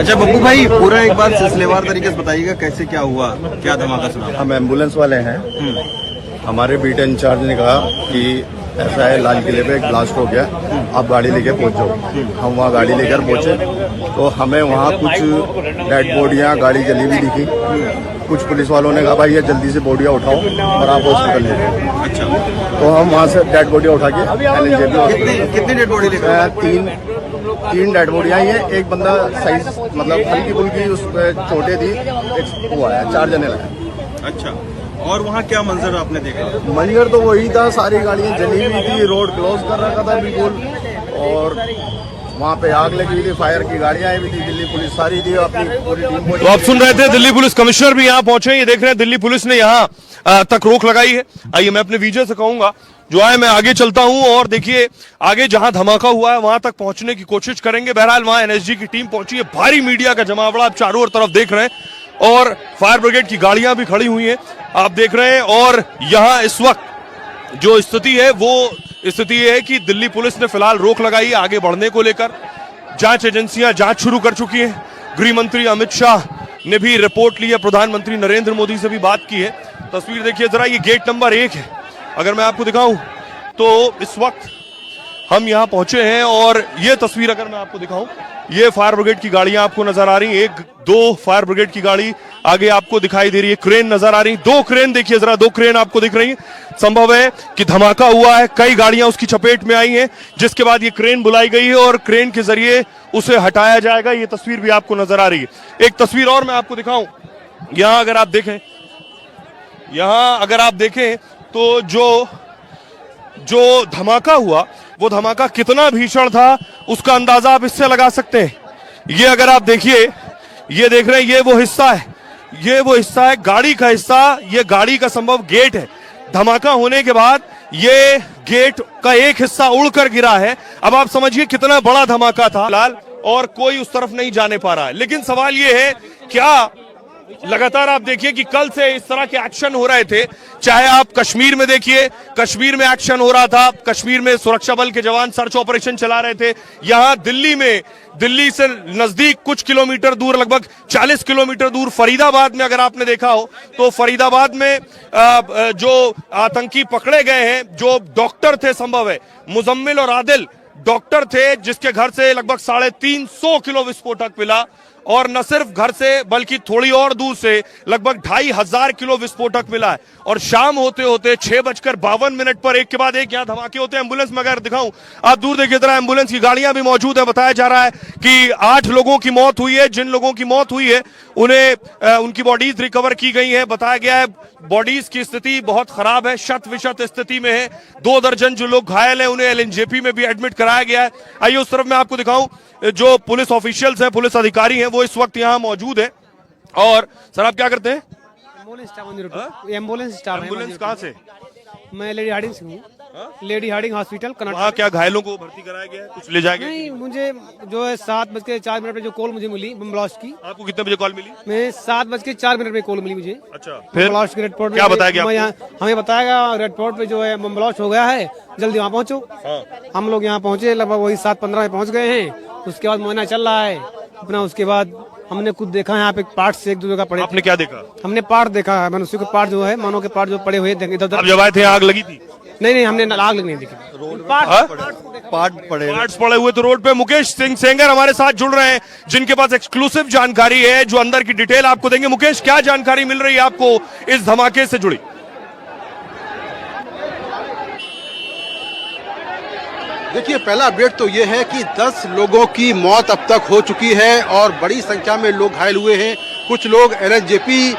अच्छा बब्बू भाई, पूरा एक बार सिलसिलेवार तरीके से बताइएगा कैसे क्या हुआ, क्या धमाका सुना? हम एम्बुलेंस वाले हैं। हमारे बीटा इंचार्ज ने कहा कि ऐसा है, लाल किले पे एक ब्लास्ट हो गया, आप गाड़ी लेके पहुंचो। हम वहाँ गाड़ी लेकर पहुंचे तो हमें वहाँ कुछ डेड बॉडियाँ, गाड़ी जली हुई दिखी। कुछ पुलिस वालों ने कहा भाई ये जल्दी से बॉडियाँ उठाओ और आप हॉस्पिटल ले जाओ। अच्छा, तो हम वहाँ से डेड बॉडी उठा के कितनी डेड बॉडी लेकर? तीन डेड बॉडियाँ ही है। एक बंदा साइज मतलब हल्की फुल्की उस पर चोटें थी, एक हुआ है, 4 जने लगे। अच्छा, और वहाँ क्या मंजर आपने देखा? मंजर तो वही था, सारी गाड़ियाँ जली हुई थी, रोड क्लोज कर रखा था बिल्कुल, और वहाँ पे आग लगी हुई थी, फायर की गाड़ियाँ आई हुई थी, दिल्ली पुलिस सारी थी, अपनी पूरी टीम। तो आप सुन रहे थे, दिल्ली पुलिस कमिश्नर भी यहाँ पहुंचे। ये देख रहे हैं दिल्ली पुलिस ने यहाँ तक रोक लगाई है। आइए मैं अपने विजय से कहूंगा जो है, मैं आगे चलता हूं और देखिए आगे जहां धमाका हुआ है वहां तक पहुंचने की कोशिश करेंगे। बहरहाल वहां एनएसजी की टीम पहुंची है, भारी मीडिया का जमावड़ा आप चारों ओर तरफ देख रहे हैं और फायर ब्रिगेड की गाड़ियां भी खड़ी हुई हैं, आप देख रहे हैं। और यहां इस वक्त जो स्थिति है वो स्थिति है कि दिल्ली पुलिस ने फिलहाल रोक लगाई है आगे बढ़ने को लेकर। जांच एजेंसियां जांच शुरू कर चुकी हैं। गृह मंत्री अमित शाह ने भी रिपोर्ट ली है, प्रधानमंत्री नरेंद्र मोदी से भी बात की है। तस्वीर देखिए जरा, ये गेट नंबर 1 है। अगर मैं आपको दिखाऊं तो इस वक्त हम यहां पहुंचे हैं और ये तस्वीर अगर मैं आपको दिखाऊं, ये फायर ब्रिगेड की गाड़ियां आपको नजर आ रही हैं। 1-2 फायर ब्रिगेड की गाड़ी आगे आपको दिखाई दे रही है, क्रेन नजर आ रही, 2 क्रेन देखिए जरा, 2 क्रेन आपको दिख रही है। संभव है कि धमाका हुआ है, कई गाड़ियां उसकी चपेट में आई हैं, जिसके बाद ये क्रेन बुलाई गई है और क्रेन के जरिए उसे हटाया जाएगा। ये तस्वीर भी आपको नजर आ रही है। एक तस्वीर और मैं आपको दिखाऊं, यहां अगर आप देखें, यहां अगर आप देखें तो जो धमाका हुआ वो धमाका कितना भीषण था उसका अंदाजा आप इससे लगा सकते हैं। ये अगर आप देखिए, ये देख रहे हैं, ये वो हिस्सा है, ये वो हिस्सा है गाड़ी का हिस्सा, ये गाड़ी का संभव गेट है। धमाका होने के बाद ये गेट का एक हिस्सा उड़कर गिरा है। अब आप समझिए कितना बड़ा धमाका था लाल, और कोई उस तरफ नहीं जाने पा रहा है। लेकिन सवाल ये है, क्या लगातार आप देखिए कि कल से इस तरह के एक्शन हो रहे थे, चाहे आप कश्मीर में देखिए, कश्मीर में एक्शन हो रहा था, कश्मीर में सुरक्षा बल के जवान सर्च ऑपरेशन चला रहे थे। यहां दिल्ली में, दिल्ली से नजदीक कुछ किलोमीटर दूर, लगभग 40 किलोमीटर दूर फरीदाबाद में अगर आपने देखा हो तो फरीदाबाद में जो आतंकी पकड़े गए हैं, जो डॉक्टर थे, संभव है मुजम्मिल और आदिल डॉक्टर थे, जिसके घर से लगभग 350 किलो विस्फोटक मिला, और न सिर्फ घर से बल्कि थोड़ी और दूर से लगभग 2500 किलो विस्फोटक मिला है। और शाम होते होते 6:52 पर एक के बाद एक यहाँ धमाके होते हैं। एम्बुलेंस में अगर दिखाऊं, आप दूर देखिए जरा, एम्बुलेंस की गाड़ियां भी मौजूद है। बताया जा रहा है कि 8 लोगों की मौत हुई है। जिन लोगों की मौत हुई है उन्हें उनकी बॉडीज रिकवर की गई है। बताया गया है बॉडीज की स्थिति बहुत खराब है, शत-विशत स्थिति में है। 2 दर्जन जो लोग घायल हैं उन्हें एलएनजेपी में भी एडमिट कराया गया है। आइए उस तरफ मैं आपको दिखाऊं, जो पुलिस ऑफिशियल्स हैं, पुलिस अधिकारी हैं, वो इस वक्त यहाँ मौजूद है। और सर आप क्या करते हैं? Ambulance staff. एम्बुलेंस कहाँ से? मैं लेडी हार्डिंग से हूँ। Lady Hardinge hospital Karnataka. वहाँ क्या घायलों को भर्ती कराया गया है, कुछ ले जाएंगे? नहीं, मुझे जो है 7:04 पे जो कॉल मुझे मिली बम ब्लास्ट की। आपको कितने बजे कॉल मिली? मैं 7:04 पे कॉल मिली मुझे। अच्छा, फिर ब्लास्ट के रिपोर्ट क्या बताया गया? हमें बताया गया रिपोर्ट पे जो है बम ब्लास्ट हो गया है, जल्दी वहाँ पहुँचो। हम लोग यहाँ पहुँचे, लगभग वही 7:15 में पहुँच गए हैं। उसके बाद मुआयना चल रहा है अपना। उसके बाद हमने खुद देखा यहाँ पे पार्ट से 1-2 जगह पड़े। आपने क्या देखा? हमने पार्ट देखा है, मनुष्य के पार्ट जो है, मानव के पार्ट जो पड़े हुए इधर उधर। आप जब आए थे आग लगी थी? नहीं, हमने आग नहीं देखी। पार्ट पड़े हुए तो रोड पे। मुकेश सिंह सेंगर हमारे साथ जुड़ रहे हैं, जिनके पास एक्सक्लूसिव जानकारी है, जो अंदर की डिटेल आपको देंगे। मुकेश, क्या जानकारी मिल रही है आपको इस धमाके से जुड़ी? देखिए, पहला अपडेट तो ये है कि 10 लोगों की मौत अब तक हो चुकी है और बड़ी संख्या में लोग घायल हुए हैं। कुछ लोग एलएनजेपी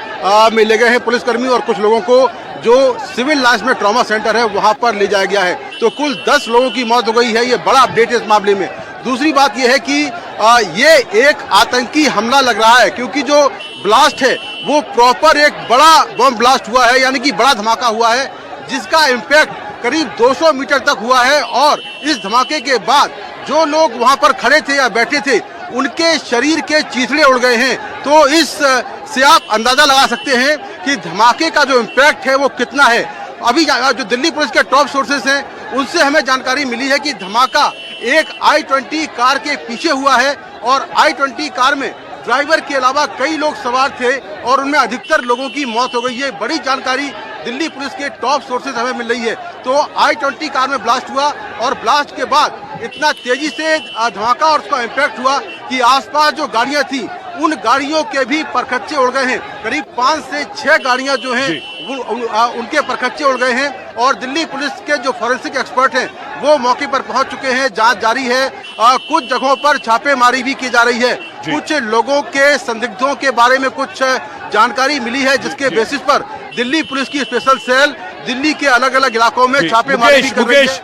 में ले गए हैं पुलिसकर्मी, और कुछ लोगों को जो सिविल लाइंस में ट्रॉमा सेंटर है वहां पर ले जाया गया है। तो कुल 10 लोगों की मौत हो गई है। ये बड़ा अपडेट है इस मामले में। दूसरी बात यह है कि ये एक आतंकी हमला लग रहा है, क्योंकि जो ब्लास्ट है वो प्रॉपर एक बड़ा बम ब्लास्ट हुआ है, यानी कि बड़ा धमाका हुआ है, जिसका इम्पैक्ट करीब 200 मीटर तक हुआ है। और इस धमाके के बाद जो लोग वहां पर खड़े थे या बैठे थे, उनके शरीर के चीथड़े उड़ गए हैं। तो इस से आप अंदाजा लगा सकते हैं कि धमाके का जो इम्पैक्ट है वो कितना है। अभी जो दिल्ली पुलिस के टॉप सोर्सेस हैं उनसे हमें जानकारी मिली है कि धमाका एक i20 कार के पीछे हुआ है, और i20 कार में ड्राइवर के अलावा कई लोग सवार थे और उनमें अधिकतर लोगों की मौत हो गई है। बड़ी जानकारी दिल्ली पुलिस के टॉप सोर्सेज हमें मिल रही है। तो I-20 कार में ब्लास्ट हुआ और ब्लास्ट के बाद इतना तेजी से धमाका और उसका इम्पैक्ट हुआ कि आसपास जो गाड़ियां थी उन गाड़ियों के भी परखच्चे उड़ गए हैं। करीब 5 से 6 गाड़ियां जो हैं उनके परखच्चे उड़ गए हैं और दिल्ली पुलिस के जो फॉरेंसिक एक्सपर्ट हैं वो मौके पर पहुंच चुके हैं। जांच जारी है। कुछ जगहों पर छापेमारी भी की जा रही है। कुछ लोगों के संदिग्धों के बारे में कुछ जानकारी मिली है जिसके बेसिस पर दिल्ली पुलिस की स्पेशल सेल दिल्ली के अलग अलग इलाकों में छापेमारी भी कर रही है।